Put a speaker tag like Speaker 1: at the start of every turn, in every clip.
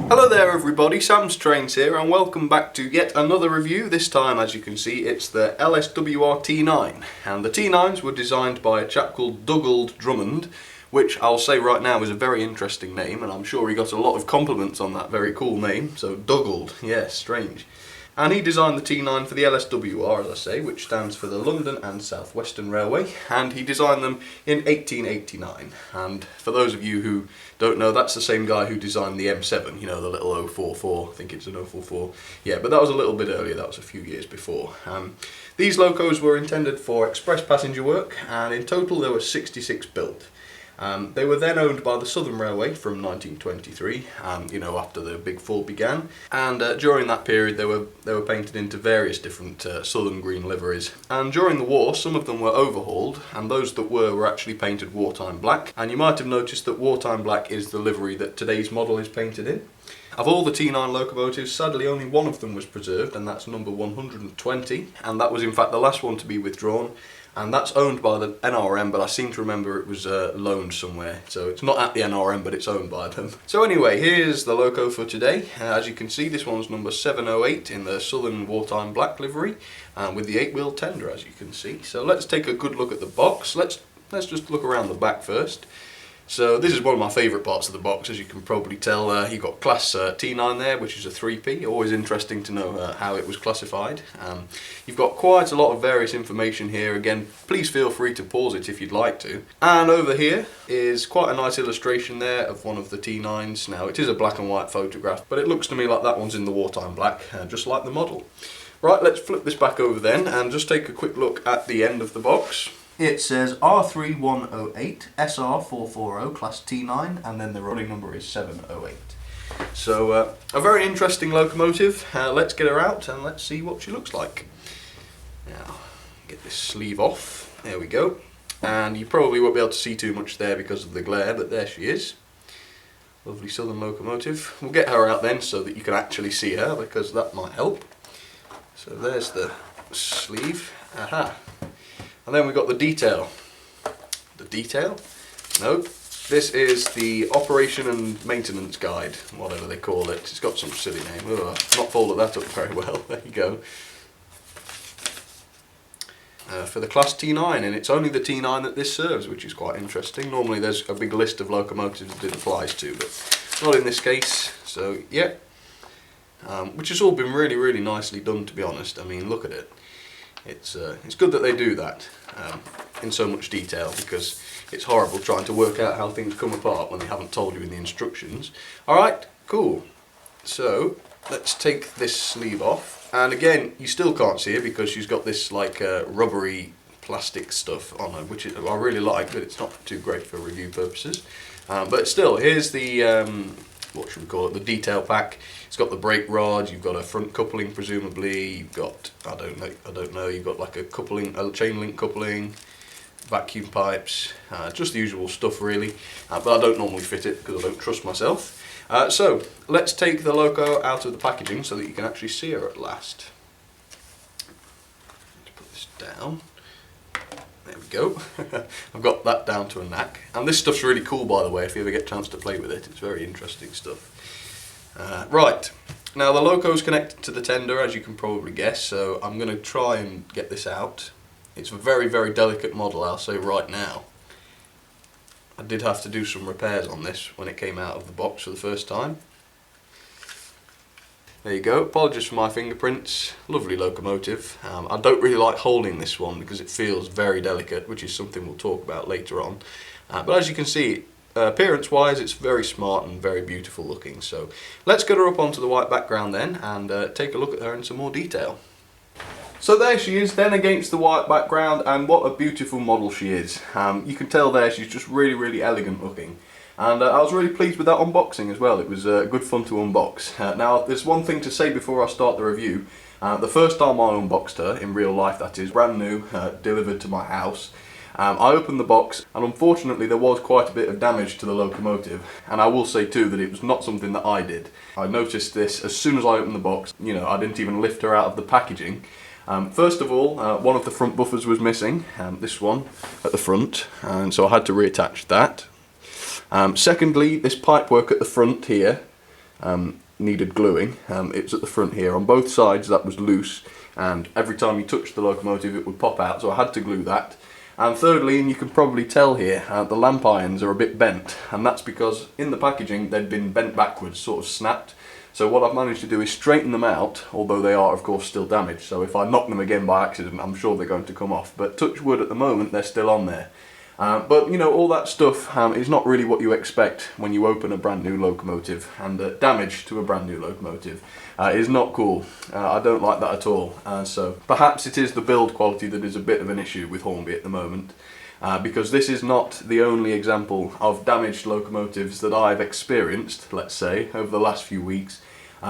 Speaker 1: Hello there everybody, Sam's Trains here and welcome back to yet another review. This time, as you can see, it's the LSWR T9, and the T9s were designed by a chap called Dougald Drummond, which I'll say right now is a very interesting name, and I'm sure he got a lot of compliments on that very cool name. So Dougald, yes, strange. And he designed the T9 for the LSWR, as I say, which stands for the London and South Western Railway, and he designed them in 1889. And for those of you who don't know, that's the same guy who designed the M7, you know, the little 044, I think it's an 044. Yeah, but that was a little bit earlier, that was a few years before. These locos were intended for express passenger work, and in total there were 66 built. They were then owned by the Southern Railway from 1923, you know, after the Big Four began, and during that period they were painted into various different Southern green liveries. And during the war, some of them were overhauled, and those that were actually painted wartime black. And you might have noticed that wartime black is the livery that today's model is painted in. Of all the T9 locomotives, sadly only one of them was preserved, and that's number 120, and that was in fact the last one to be withdrawn. And that's owned by the NRM, but I seem to remember it was loaned somewhere. So it's not at the NRM, but it's owned by them. So anyway, here's the loco for today. As you can see, this one's number 708 in the Southern Wartime Black livery, with the 8-wheel tender, as you can see. So let's take a good look at the box. Let's just look around the back first. So this is one of my favourite parts of the box, as you can probably tell. You've got Class T9 there, which is a 3P. Always interesting to know how it was classified. You've got quite a lot of various information here. Again, please feel free to pause it if you'd like to. And over here is quite a nice illustration there of one of the T9s. Now, it is a black and white photograph, but it looks to me like that one's in the wartime black, just like the model. Right, let's flip this back over then and just take a quick look at the end of the box. It says R3108 SR440 Class T9, and then the running number is 708. So a very interesting locomotive. Let's get her out and let's see what she looks like. Now, get this sleeve off. There we go. And you probably won't be able to see too much there because of the glare, but there she is. Lovely Southern locomotive. We'll get her out then so that you can actually see her, because that might help. So there's the sleeve. Aha. And then we've got the detail. The detail? Nope. This is the operation and maintenance guide, whatever they call it. It's got some silly name. Ugh, not folded that up very well. There you go. For the Class T9, and it's only the T9 that this serves, which is quite interesting. Normally there's a big list of locomotives that it applies to, but not in this case. So yeah, which has all been really, really nicely done, to be honest. I mean, look at it. It's good that they do that in so much detail, because it's horrible trying to work out how things come apart when they haven't told you in the instructions. Alright, cool. So let's take this sleeve off, and again you still can't see her because she's got this like rubbery plastic stuff on her, which I really like, but it's not too great for review purposes. But still, here's the what should we call it, the detail pack. It's got the brake rod, you've got a front coupling presumably, you've got, I don't know, you've got like a chain link coupling, vacuum pipes, just the usual stuff really, but I don't normally fit it because I don't trust myself. So let's take the loco out of the packaging so that you can actually see her at last. Let's put this down. There we go. I've got that down to a knack. And this stuff's really cool, by the way, if you ever get a chance to play with it. It's very interesting stuff. Right, now the loco's connected to the tender, as you can probably guess, so I'm going to try and get this out. It's a very, very delicate model, I'll say right now. I did have to do some repairs on this when it came out of the box for the first time. There you go, apologies for my fingerprints. Lovely locomotive. I don't really like holding this one because it feels very delicate, which is something we'll talk about later on. But as you can see, appearance wise it's very smart and very beautiful looking. So let's get her up onto the white background then and take a look at her in some more detail. So there she is then against the white background, and what a beautiful model she is. You can tell there she's just really, really elegant looking. And I was really pleased with that unboxing as well. It was good fun to unbox. Now, there's one thing to say before I start the review. The first time I unboxed her, in real life that is, brand new, delivered to my house, I opened the box, and unfortunately there was quite a bit of damage to the locomotive. And I will say too that it was not something that I did. I noticed this as soon as I opened the box. You know, I didn't even lift her out of the packaging. First of all, one of the front buffers was missing, this one at the front, and so I had to reattach that. Secondly, this pipework at the front here needed gluing. It's at the front here. On both sides that was loose, and every time you touched the locomotive it would pop out, so I had to glue that. And thirdly, and you can probably tell here, the lamp irons are a bit bent, and that's because in the packaging they'd been bent backwards, sort of snapped. So what I've managed to do is straighten them out, although they are of course still damaged, so if I knock them again by accident I'm sure they're going to come off, but touch wood, at the moment they're still on there. But you know, all that stuff is not really what you expect when you open a brand new locomotive, and damage to a brand new locomotive is not cool. I don't like that at all. So perhaps it is the build quality that is a bit of an issue with Hornby at the moment, because this is not the only example of damaged locomotives that I've experienced, let's say, over the last few weeks.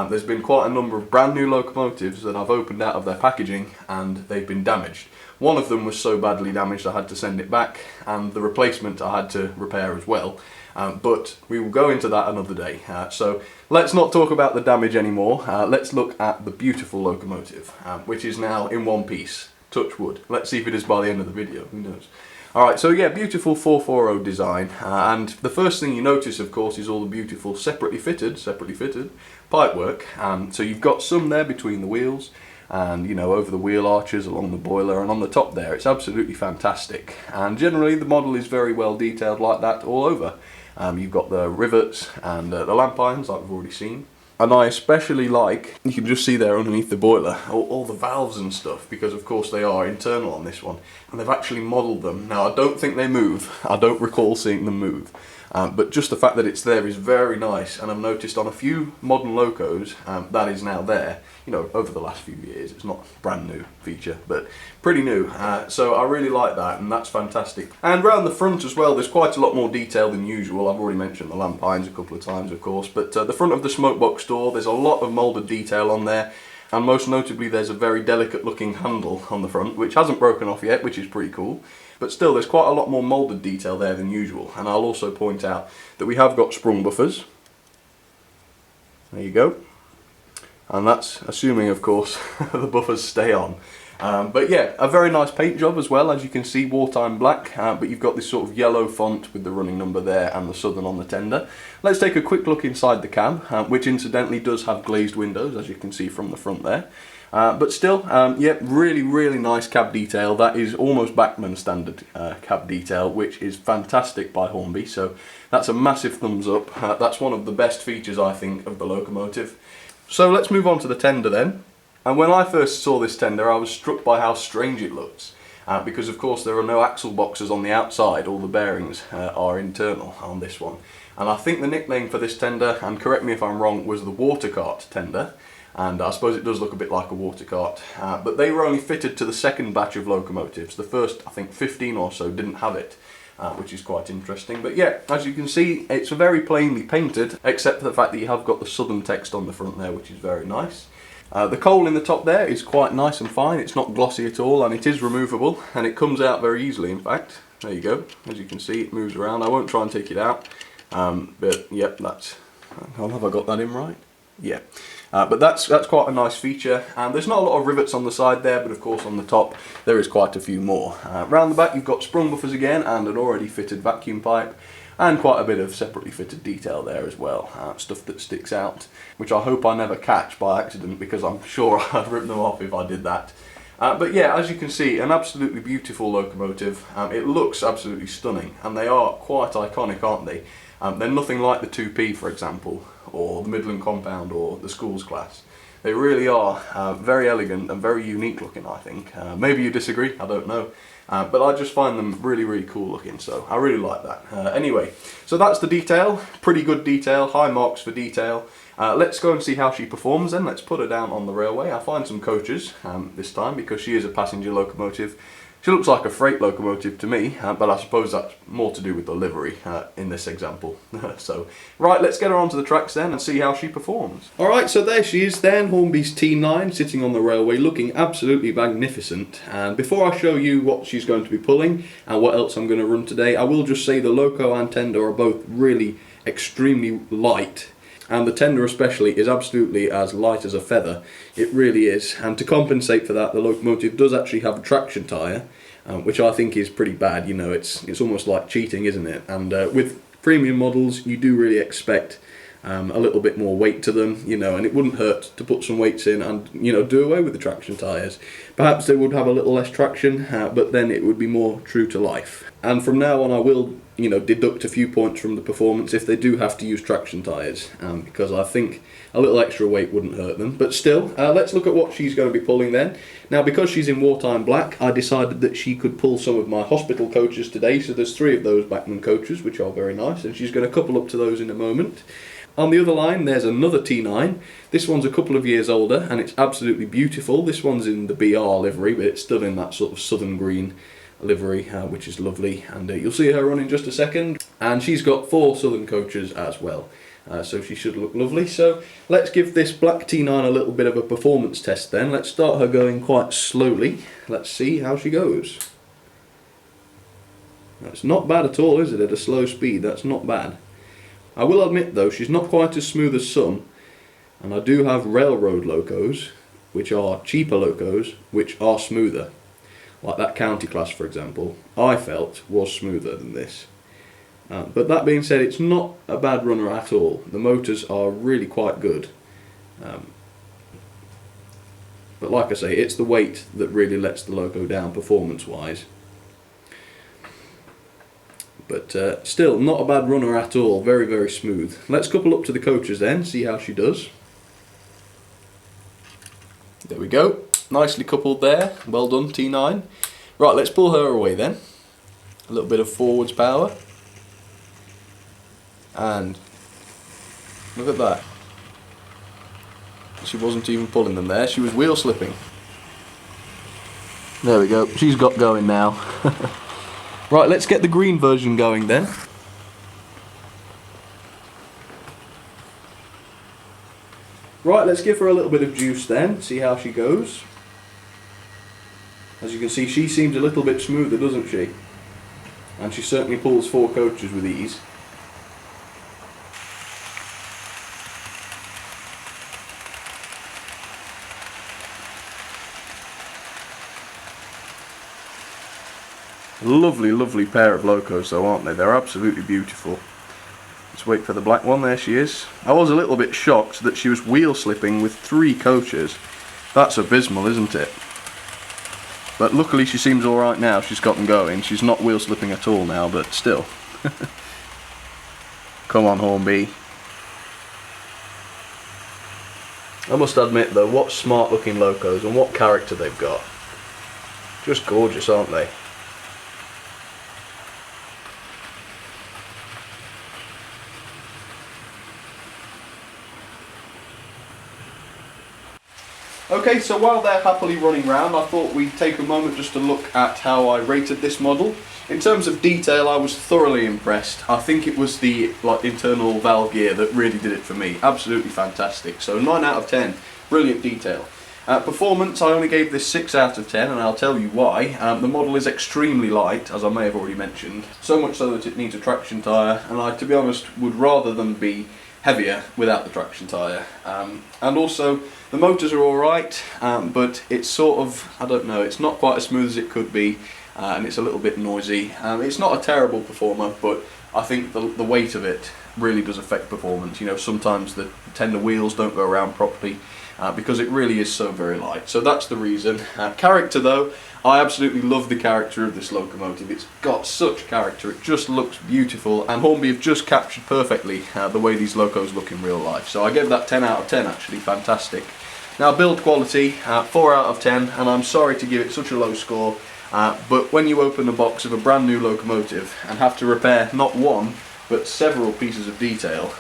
Speaker 1: There's been quite a number of brand new locomotives that I've opened out of their packaging and they've been damaged. One of them was so badly damaged I had to send it back, and the replacement I had to repair as well. But we will go into that another day. So let's not talk about the damage anymore. Let's look at the beautiful locomotive, which is now in one piece. Touch wood. Let's see if it is by the end of the video, who knows. Alright, so yeah, beautiful 440 design, and the first thing you notice of course is all the beautiful separately fitted pipework. So you've got some there between the wheels, and you know, over the wheel arches, along the boiler, and on the top there. It's absolutely fantastic, and generally the model is very well detailed like that all over. You've got the rivets and the lamp irons like we've already seen. And I especially like, you can just see there underneath the boiler, all the valves and stuff, because of course they are internal on this one, and they've actually modelled them. Now I don't think they move, I don't recall seeing them move, but just the fact that it's there is very nice, and I've noticed on a few modern locos that is now there, you know, over the last few years. It's not a brand new feature, but pretty new, so I really like that, and that's fantastic. And round the front as well, there's quite a lot more detail than usual. I've already mentioned the lamp irons a couple of times of course, but the front of the smoke box door, there's a lot of moulded detail on there, and most notably there's a very delicate looking handle on the front, which hasn't broken off yet, which is pretty cool. But still, there's quite a lot more moulded detail there than usual, and I'll also point out that we have got sprung buffers. There you go. And that's assuming of course the buffers stay on. But yeah, a very nice paint job as well, as you can see, wartime black, but you've got this sort of yellow font with the running number there and the Southern on the tender. Let's take a quick look inside the cab, which incidentally does have glazed windows, as you can see from the front there. But still, yeah, really nice cab detail. That is almost Bachmann standard cab detail, which is fantastic by Hornby, so that's a massive thumbs up. That's one of the best features I think of the locomotive. So let's move on to the tender then. And when I first saw this tender, I was struck by how strange it looks, because of course there are no axle boxes on the outside, all the bearings are internal on this one. And I think the nickname for this tender, and correct me if I'm wrong, was the water cart tender, and I suppose it does look a bit like a water cart, but they were only fitted to the second batch of locomotives. The first, I think 15 or so, didn't have it. Which is quite interesting. But yeah, as you can see, it's very plainly painted, except for the fact that you have got the Southern text on the front there, which is very nice. The coal in the top there is quite nice and fine. It's not glossy at all, and it is removable, and it comes out very easily in fact. There you go. As you can see, it moves around. I won't try and take it out, but yep, that's... have I got that in right? Yeah. But that's quite a nice feature, and there's not a lot of rivets on the side there, but of course on the top there is quite a few more. Round the back you've got sprung buffers again, and an already fitted vacuum pipe, and quite a bit of separately fitted detail there as well, stuff that sticks out, which I hope I never catch by accident, because I'm sure I'd rip them off if I did that. But yeah, as you can see, an absolutely beautiful locomotive. It looks absolutely stunning, and they are quite iconic, aren't they? They're nothing like the 2P, for example, or the Midland Compound, or the Schools Class. They really are very elegant and very unique looking, I think. Maybe you disagree, I don't know. But I just find them really cool looking, so I really like that. Anyway, so that's the detail. Pretty good detail, high marks for detail. Let's go and see how she performs then. Let's put her down on the railway. I'll find some coaches this time, because she is a passenger locomotive. She looks like a freight locomotive to me, but I suppose that's more to do with the livery in this example. So, right, let's get her onto the tracks then and see how she performs. Alright, so there she is then, Hornby's T9, sitting on the railway, looking absolutely magnificent. And before I show you what she's going to be pulling and what else I'm going to run today, I will just say the loco and tender are both really extremely light. And the tender especially is absolutely as light as a feather. It really is. And to compensate for that, the locomotive does actually have a traction tyre, which I think is pretty bad. You know, it's almost like cheating, isn't it? And with premium models, you do really expect a little bit more weight to them, you know, and it wouldn't hurt to put some weights in and, you know, do away with the traction tyres. Perhaps they would have a little less traction, but then it would be more true to life. And from now on I will, you know, deduct a few points from the performance if they do have to use traction tyres, because I think a little extra weight wouldn't hurt them. But still, let's look at what she's going to be pulling then. Now, because she's in wartime black, I decided that she could pull some of my hospital coaches today, so there's 3 of those Bachmann coaches, which are very nice, and she's going to couple up to those in a moment. On the other line, there's another T9. This one's a couple of years older, and it's absolutely beautiful. This one's in the BR livery, but it's still in that sort of southern green livery, which is lovely. And you'll see her run in just a second. And she's got 4 southern coaches as well, so she should look lovely. So let's give this black T9 a little bit of a performance test then. Let's start her going quite slowly. Let's see how she goes. That's not bad at all, is it? At a slow speed, that's not bad. I will admit though, she's not quite as smooth as some, and I do have railroad locos, which are cheaper locos, which are smoother. Like that county class, for example, I felt was smoother than this. But that being said, it's not a bad runner at all. The motors are really quite good. But like I say, it's the weight that really lets the loco down performance-wise. But still, not a bad runner at all, very, very smooth. Let's couple up to the coaches then, see how she does. There we go, nicely coupled there, well done T9. Right, let's pull her away then. A little bit of forwards power. And look at that. She wasn't even pulling them there, she was wheel slipping. There we go, she's got going now. Right, let's get the green version going then. Right, let's give her a little bit of juice then, see how she goes. As you can see, she seems a little bit smoother, doesn't she? And she certainly pulls 4 coaches with ease. Lovely, lovely pair of locos though, aren't they? They're absolutely beautiful. Let's wait for the black one, there she is. I was a little bit shocked that she was wheel slipping with 3 coaches. That's abysmal, isn't it? But luckily she seems alright now, she's got them going. She's not wheel slipping at all now, but still. Come on, Hornby. I must admit though, what smart looking locos and what character they've got. Just gorgeous, aren't they? Okay, so while they're happily running around, I thought we'd take a moment just to look at how I rated this model. In terms of detail, I was thoroughly impressed. I think it was the internal valve gear that really did it for me. Absolutely fantastic. So 9 out of 10, brilliant detail. Performance, I only gave this 6 out of 10, and I'll tell you why. The model is extremely light, as I may have already mentioned, so much so that it needs a traction tyre, and I, to be honest, would rather them be heavier without the traction tyre. And also, the motors are alright, but it's sort of, I don't know, it's not quite as smooth as it could be, and it's a little bit noisy. It's not a terrible performer, but I think the weight of it really does affect performance. You know, sometimes the tender wheels don't go around properly, because it really is so very light. So that's the reason. Character though, I absolutely love the character of this locomotive. It's got such character, it just looks beautiful, and Hornby have just captured perfectly the way these locos look in real life. So I gave that 10 out of 10 actually, fantastic. Now build quality, 4 out of 10, and I'm sorry to give it such a low score, but when you open a box of a brand new locomotive and have to repair not one, but several pieces of detail,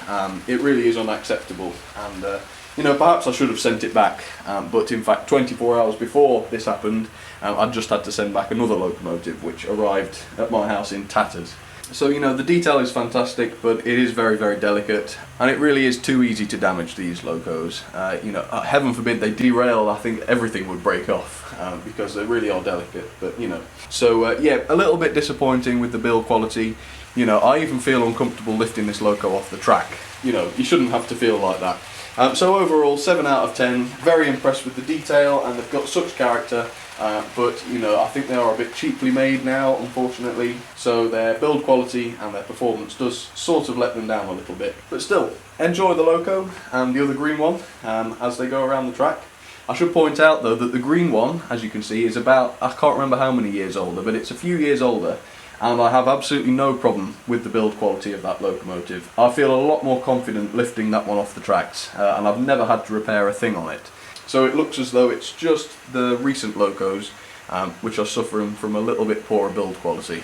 Speaker 1: it really is unacceptable. And you know, perhaps I should have sent it back, but in fact 24 hours before this happened, I just had to send back another locomotive which arrived at my house in tatters. So you know, the detail is fantastic, but it is very, very delicate, and it really is too easy to damage these locos. You know, heaven forbid they derail, I think everything would break off, because they really are delicate, but you know. So yeah, a little bit disappointing with the build quality. You know, I even feel uncomfortable lifting this loco off the track. You know, you shouldn't have to feel like that. So overall, 7 out of 10, very impressed with the detail, and they've got such character. but you know, I think they are a bit cheaply made now, unfortunately, so their build quality and their performance does sort of let them down a little bit. But still, enjoy the Loco and the other green one as they go around the track. I should point out though that the green one, as you can see, is about, I can't remember how many years older, but it's a few years older, and I have absolutely no problem with the build quality of that locomotive. I feel a lot more confident lifting that one off the tracks, and I've never had to repair a thing on it. So it looks as though it's just the recent locos which are suffering from a little bit poorer build quality.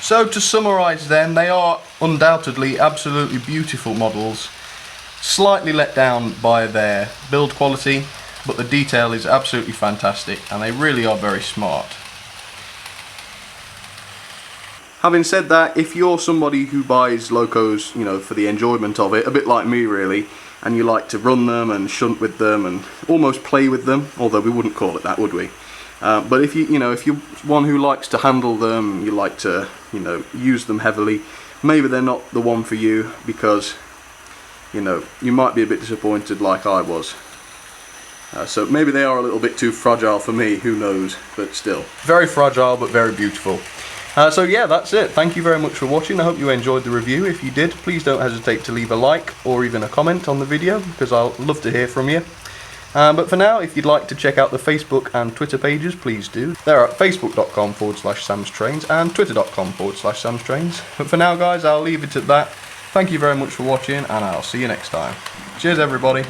Speaker 1: So to summarise then, they are undoubtedly absolutely beautiful models, slightly let down by their build quality, but the detail is absolutely fantastic and they really are very smart. Having said that, if you're somebody who buys locos, you know, for the enjoyment of it, a bit like me really, and you like to run them and shunt with them and almost play with them, although we wouldn't call it that, would we? But if you're one who likes to handle them, you like to, you know, use them heavily, maybe they're not the one for you, because, you know, you might be a bit disappointed like I was. So maybe they are a little bit too fragile for me, who knows, but still. Very fragile but very beautiful. So yeah, that's it. Thank you very much for watching. I hope you enjoyed the review. If you did, please don't hesitate to leave a like or even a comment on the video, because I'll love to hear from you. But for now, if you'd like to check out the Facebook and Twitter pages, please do. They're at facebook.com/samstrains and twitter.com/samstrains. But for now guys, I'll leave it at that. Thank you very much for watching and I'll see you next time. Cheers everybody.